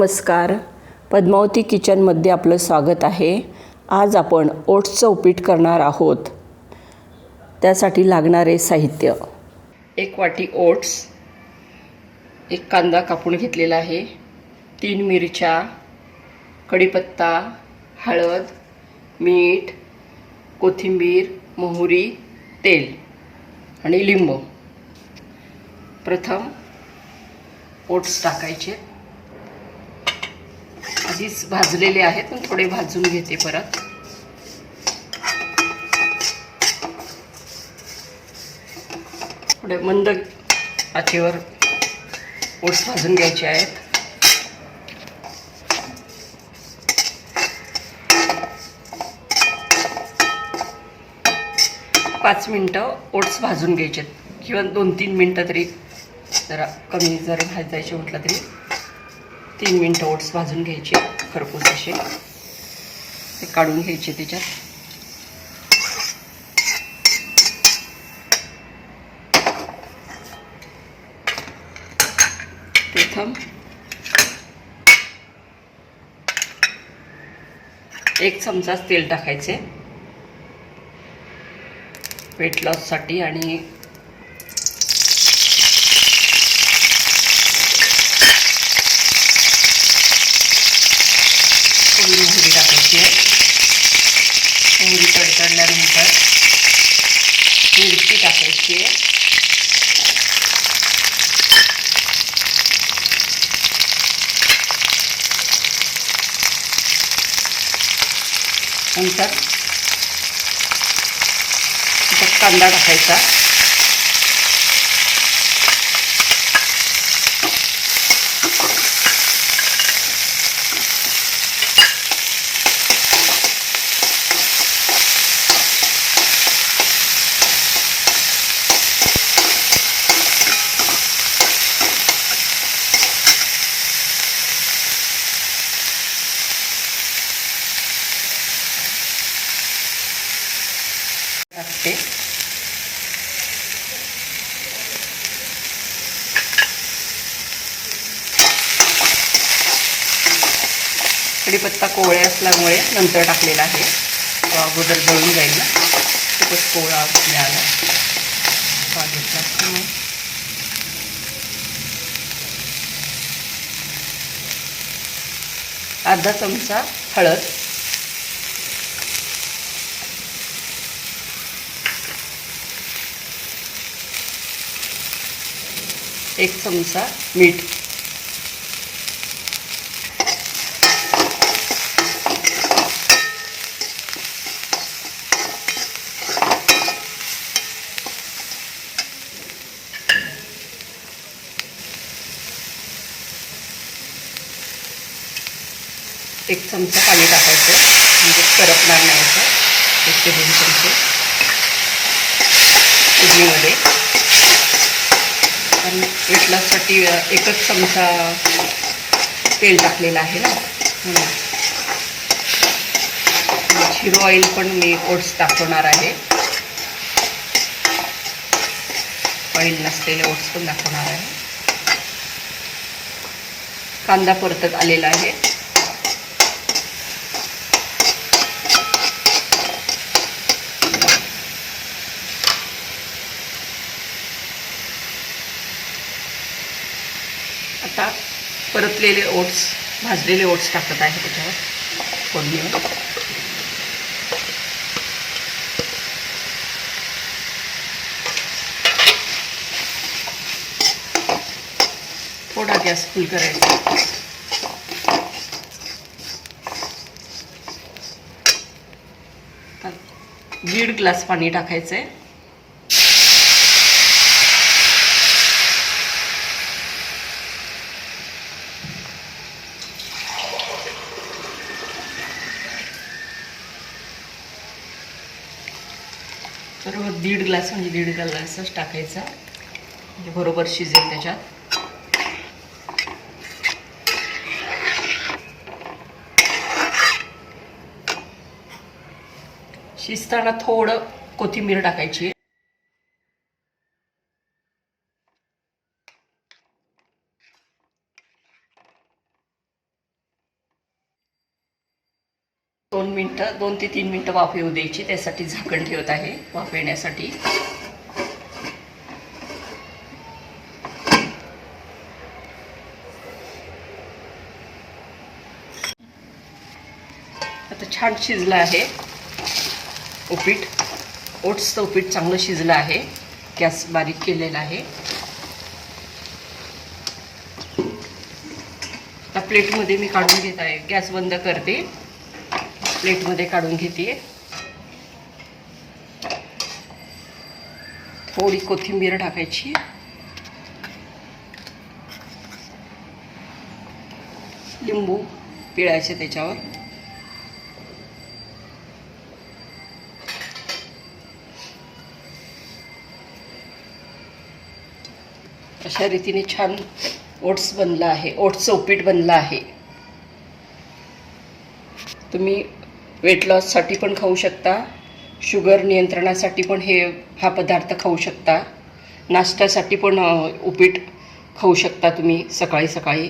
नमस्कार, पद्मावती किचनमध्ये आपलं स्वागत आहे। आज आपण ओट्सचं उपीट करणार आहोत। त्यासाठी लागणारे साहित्य: 1 वाटी ओट्स, 1 कांदा कापून घेतलेला आहे, 3 मिरच्या, कढीपत्ता, हळद, मीठ, कोथिंबीर, मोहरी, तेल आणि लिंबू। प्रथम ओट्स टाकायचे। आधीच भाजलेले आहेत पण थोडे भाजून घेते परत। थोडे मंद आचेवर ओट्स भाजून घ्यायचे आहेत। पाच मिनिटं ओट्स भाजून घ्यायचे किंवा 2-3 मिनिटं तरी, जरा कमी जर भाजायचे म्हटलं तरी 3 मिनिटं ओट्स भाजून घ्यायचे खरपूस असे। ते काढून घ्यायचे त्याच्यात। प्रथम 1 चमचा तेल टाकायचे वेट लॉस साठी, आणि मोहरी टाकायची आहे। मोहरी तडतडल्यानंतर मिरची टाकायची आहे। नंतर कांदा टाकायचा। टाकते कढीपत्ता कोवळे असल्यामुळे नंतर टाकलेला आहे, तो अगोदर जळून जाईल ना, खूपच कोवळा मिळाला घेतला। अर्धा चमचा हळद, 1 चमचा मीठ, 1 चमचा पाणी टाकायचं, म्हणजे करपणार नाही असं। 1 ते 2 चमचे फोडणीमध्ये, आणि वेट लॉससाठी 1च चमचा तेल टाकलेलं आहे ना, म्हणून। झिरो ऑइल पण मी ओट्स दाखवणार आहे, ऑइल नसलेले ओट्स पण दाखवणार आहे। कांदा परतत आलेला आहे। आता परतलेले ओट्स, भाजलेले ओट्स टाकत आहे त्याच्यावर फोडणीवर। थोडा गॅस फुल करायचा। 1.5 ग्लास पाणी टाकायचं आहे। तर 1.5 ग्लास म्हणजे 1.5 ग्लासच टाकायचा, म्हणजे बरोबर शिजेल त्याच्यात। शिजताना थोडं कोथिंबीर टाकायची। 2 ते 3 मिनटं वाफ येऊ द्यायची. त्यासाठी झाकण ठेवत आहे वाफ येण्यासाठी. आता छान शिजलं आहे उपीट. ओट्सचं उपीट चांगलं शिजलं आहे. गॅस बारीक केलेला आहे. आता प्लेटमध्ये मी काढून घेत आहे. गॅस बंद करते. प्लेटमध्ये काढून घेते. थोडी कोथिंबीर टाकायची. लिंबू पिळायचे त्याच्यावर. अशा रीतीने छान ओट्स बनला आहे. ओट्सचं उपीट बनलं आहे. तुम्ही वेट लॉससाठी पण खाऊ शकता. शुगर नियंत्रणासाठी पण हा पदार्थ खाऊ शकता. नाश्त्यासाठी पण उपीट खाऊ शकता तुम्ही सकाळी सकाळी.